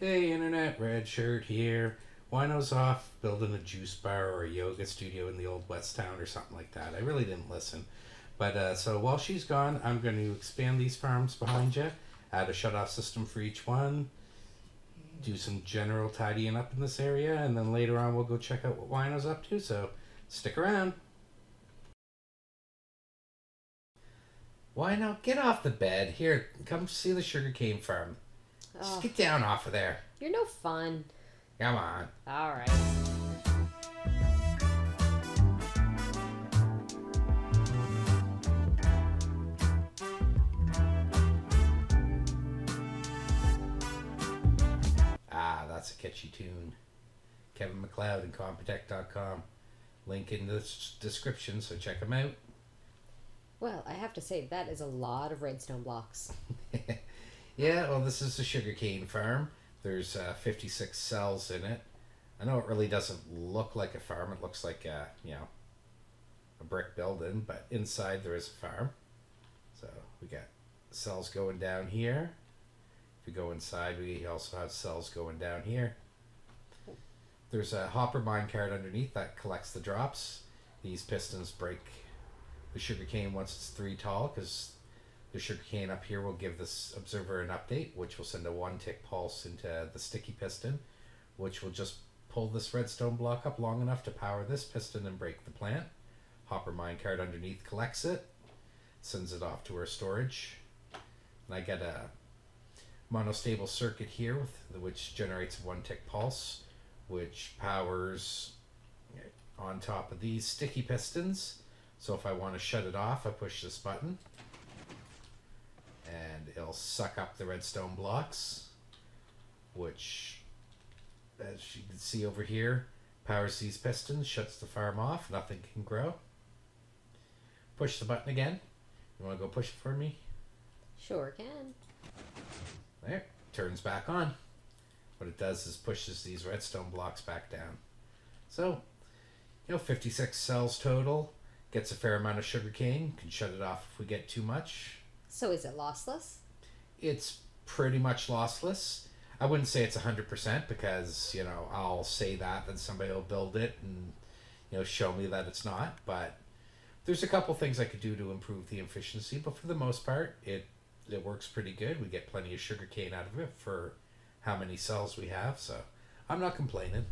Hey internet, Redshirt here. Wino's off building a juice bar or a yoga studio in the old West Town or something like that. I really didn't listen. But so while she's gone, I'm going to expand these farms behind you, add a shut-off system for each one, do some general tidying up in this area, and then later on we'll go check out what Wino's up to, so stick around. Wino, get off the bed. Here, come see the sugarcane farm. Just get down off of there. You're no fun. Come on. All right. Ah, that's a catchy tune. Kevin McLeod and Computech.com. Link in the description, so check them out. Well, I have to say, that is a lot of redstone blocks. Yeah, well, this is a sugarcane farm. There's 56 cells in it. I know it really doesn't look like a farm. It looks like a brick building, but inside there is a farm. So we got cells going down here. If we go inside, we also have cells going down here. There's a hopper minecart underneath that collects the drops. These pistons break the sugarcane once it's 3 tall, because the sugarcane up here will give this observer an update, which will send a 1-tick pulse into the sticky piston, which will just pull this redstone block up long enough to power this piston and break the plant. Hopper minecart underneath collects it, sends it off to our storage. And I get a monostable circuit here which generates a 1-tick pulse, which powers on top of these sticky pistons. So if I want to shut it off, I push this button and it'll suck up the redstone blocks, which, as you can see over here, powers these pistons, shuts the farm off, nothing can grow. Push the button again. You want to go push it for me? Sure can. There, turns back on. What it does is pushes these redstone blocks back down. So, 56 cells total. Gets a fair amount of sugarcane. Can shut it off if we get too much. So is it lossless? It's pretty much lossless. I wouldn't say it's 100% because, I'll say that, then somebody will build it and, show me that it's not. But there's a couple things I could do to improve the efficiency. But for the most part, it works pretty good. We get plenty of sugarcane out of it for how many cells we have. So I'm not complaining.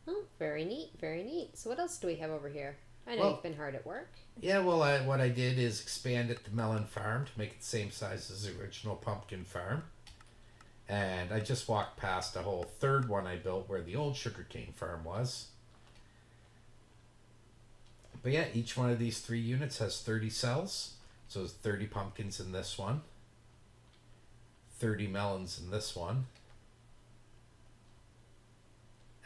Oh, very neat, very neat. So what else do we have over here? I know you've been hard at work. Yeah, well, what I did is expand it to melon farm to make it the same size as the original pumpkin farm. And I just walked past a whole third one I built where the old sugarcane farm was. But yeah, each one of these 3 units has 30 cells. So there's 30 pumpkins in this one. 30 melons in this one.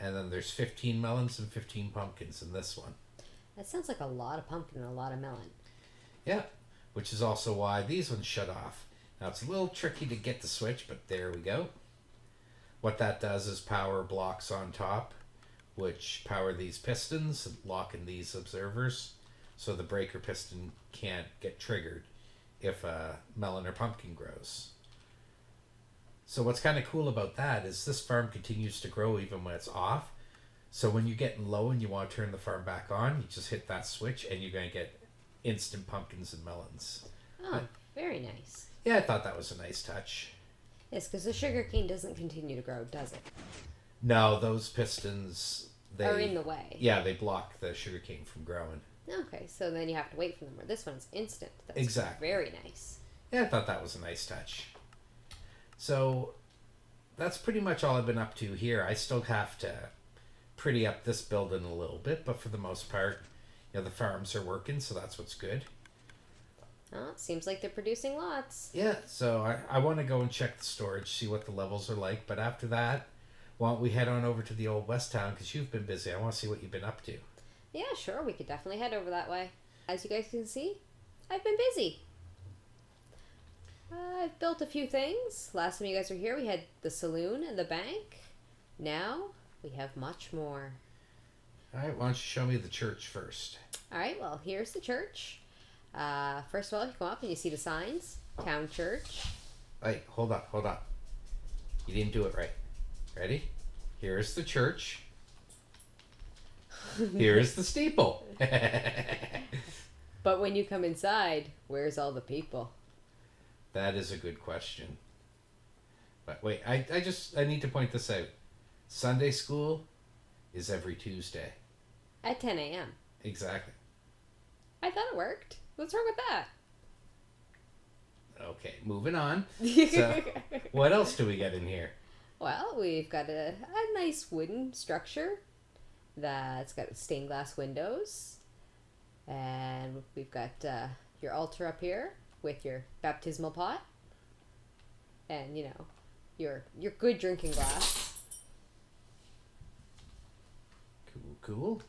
And then there's 15 melons and 15 pumpkins in this one. That sounds like a lot of pumpkin and a lot of melon. Yeah, which is also why these ones shut off. Now it's a little tricky to get the switch, but there we go. What that does is power blocks on top, which power these pistons and lock in these observers, so the breaker piston can't get triggered if a melon or pumpkin grows. So what's kind of cool about that is this farm continues to grow even when it's off. So when you're getting low and you want to turn the farm back on, you just hit that switch and you're going to get instant pumpkins and melons. Oh, very nice. Yeah, I thought that was a nice touch. Yes, because the sugarcane doesn't continue to grow, does it? No, those pistons... are in the way. Yeah, they block the sugarcane from growing. Okay, so then you have to wait for them. Where this one's instant. That's exactly. Very nice. Yeah, I thought that was a nice touch. So that's pretty much all I've been up to here. I still have to pretty up this building a little bit, but for the most part, the farms are working, so that's what's good. Oh, it seems like they're producing lots. Yeah, so I want to go and check the storage, see what the levels are like, but after that, why don't we head on over to the old West Town, because you've been busy. I want to see what you've been up to. Yeah, sure, we could definitely head over that way. As you guys can see, I've been busy. I've built a few things. Last time you guys were here, we had the saloon and the bank. Now, we have much more. All right, why don't you show me the church first? All right, well, here's the church. First of all, you come up and you see the signs. Town church. Hey, hold up. You didn't do it right. Ready? Here's the church. Here's the steeple. But when you come inside, where's all the people? That is a good question. But wait, I need to point this out. Sunday school is every Tuesday. At 10 a.m. Exactly. I thought it worked. What's wrong with that? Okay, moving on. So, what else do we get in here? Well, we've got a nice wooden structure that's got stained glass windows. And we've got your altar up here with your baptismal pot. And, you know, your good drinking glass. Cool.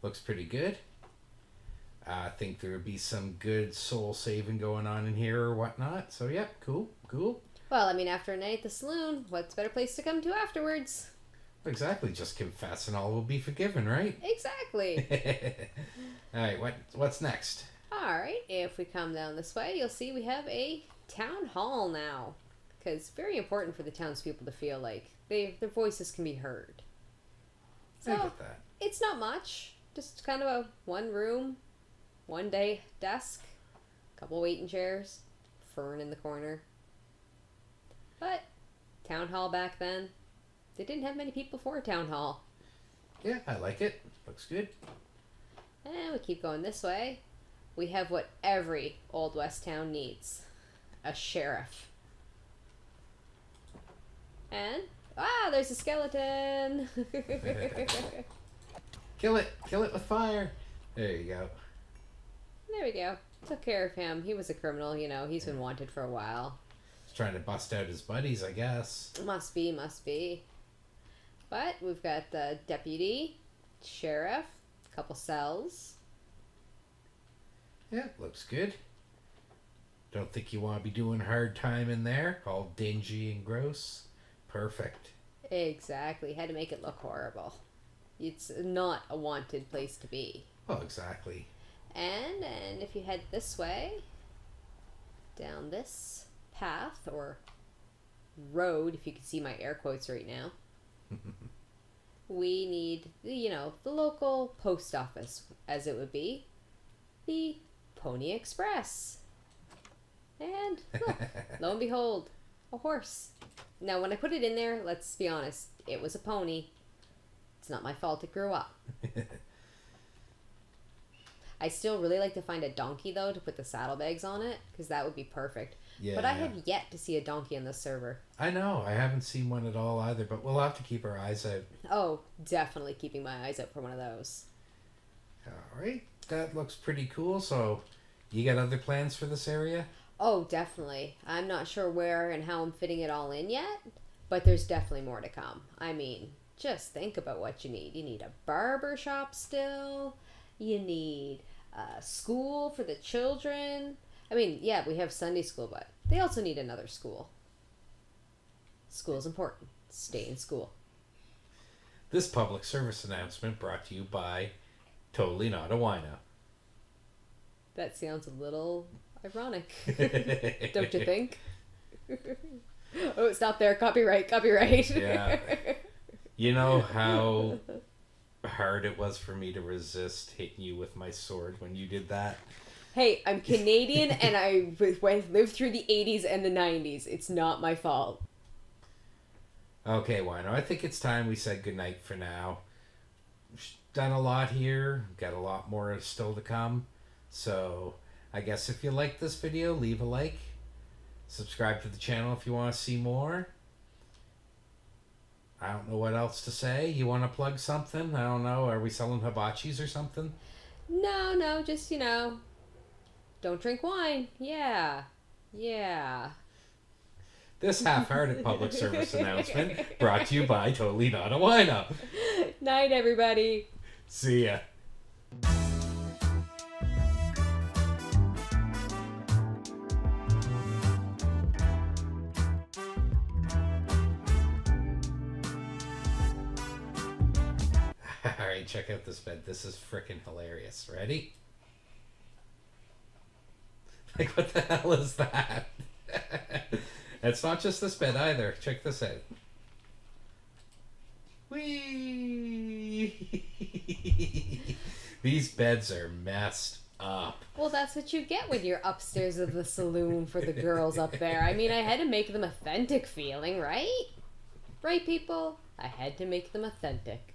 Looks pretty good. I think there would be some good soul saving going on in here or whatnot. So, yeah, cool. Well, I mean, after a night at the saloon, what's a better place to come to afterwards? Exactly. Just confess and all will be forgiven, right? Exactly. All right, what's next? All right, if we come down this way, you'll see we have a town hall now. Because very important for the townspeople to feel like their voices can be heard. So, I get that. It's not much. Just kind of a one room, one day desk, couple waiting chairs, fern in the corner. But town hall back then, they didn't have many people for a town hall. Yeah, I like it. Looks good. And we keep going this way. We have what every Old West town needs. A sheriff. And, there's a skeleton! Kill it with fire. There you go. There we go. Took care of him. He was a criminal, you know. He's been wanted for a while. He's trying to bust out his buddies, I guess. Must be. But we've got the deputy, sheriff, a couple cells. Yeah, looks good. Don't think you want to be doing hard time in there. All dingy and gross. Perfect. Exactly. Had to make it look horrible. It's not a wanted place to be. Oh, exactly. And if you head this way, down this path, or road, if you can see my air quotes right now, we need, the local post office, as it would be, the Pony Express. And look, lo and behold, a horse. Now, when I put it in there, let's be honest, it was a pony. It's not my fault it grew up. I still really like to find a donkey, though, to put the saddlebags on it, because that would be perfect. Yeah. But I have yet to see a donkey on this server. I know. I haven't seen one at all either, but we'll have to keep our eyes out. Oh, definitely keeping my eyes out for one of those. All right. That looks pretty cool. So, you got other plans for this area? Oh, definitely. I'm not sure where and how I'm fitting it all in yet, but there's definitely more to come. I mean, just think about what you need. You need a barber shop still. You need a school for the children. I mean, yeah, we have Sunday school, but they also need another school. School's important. Stay in school. This public service announcement brought to you by Totally Not a Wino. That sounds a little ironic. Don't you think? Oh, stop there. Copyright. Yeah. You know how hard it was for me to resist hitting you with my sword when you did that? Hey, I'm Canadian and I lived through the 80s and the 90s. It's not my fault. Okay, Wino, I think it's time we said goodnight for now. We've done a lot here. Got a lot more still to come. So, I guess if you like this video, leave a like. Subscribe to the channel if you want to see more. I don't know what else to say. You want to plug something? I don't know. Are we selling hibachis or something? No, just, don't drink wine. Yeah. This half-hearted public service announcement brought to you by Totally Not a Wino. Night, everybody. See ya. Alright, check out this bed. This is freaking hilarious. Ready? Like, what the hell is that? It's not just this bed either. Check this out. Whee! These beds are messed up. Well, that's what you get when you're upstairs of the saloon for the girls up there. I mean, I had to make them authentic feeling, right? Right, people? I had to make them authentic.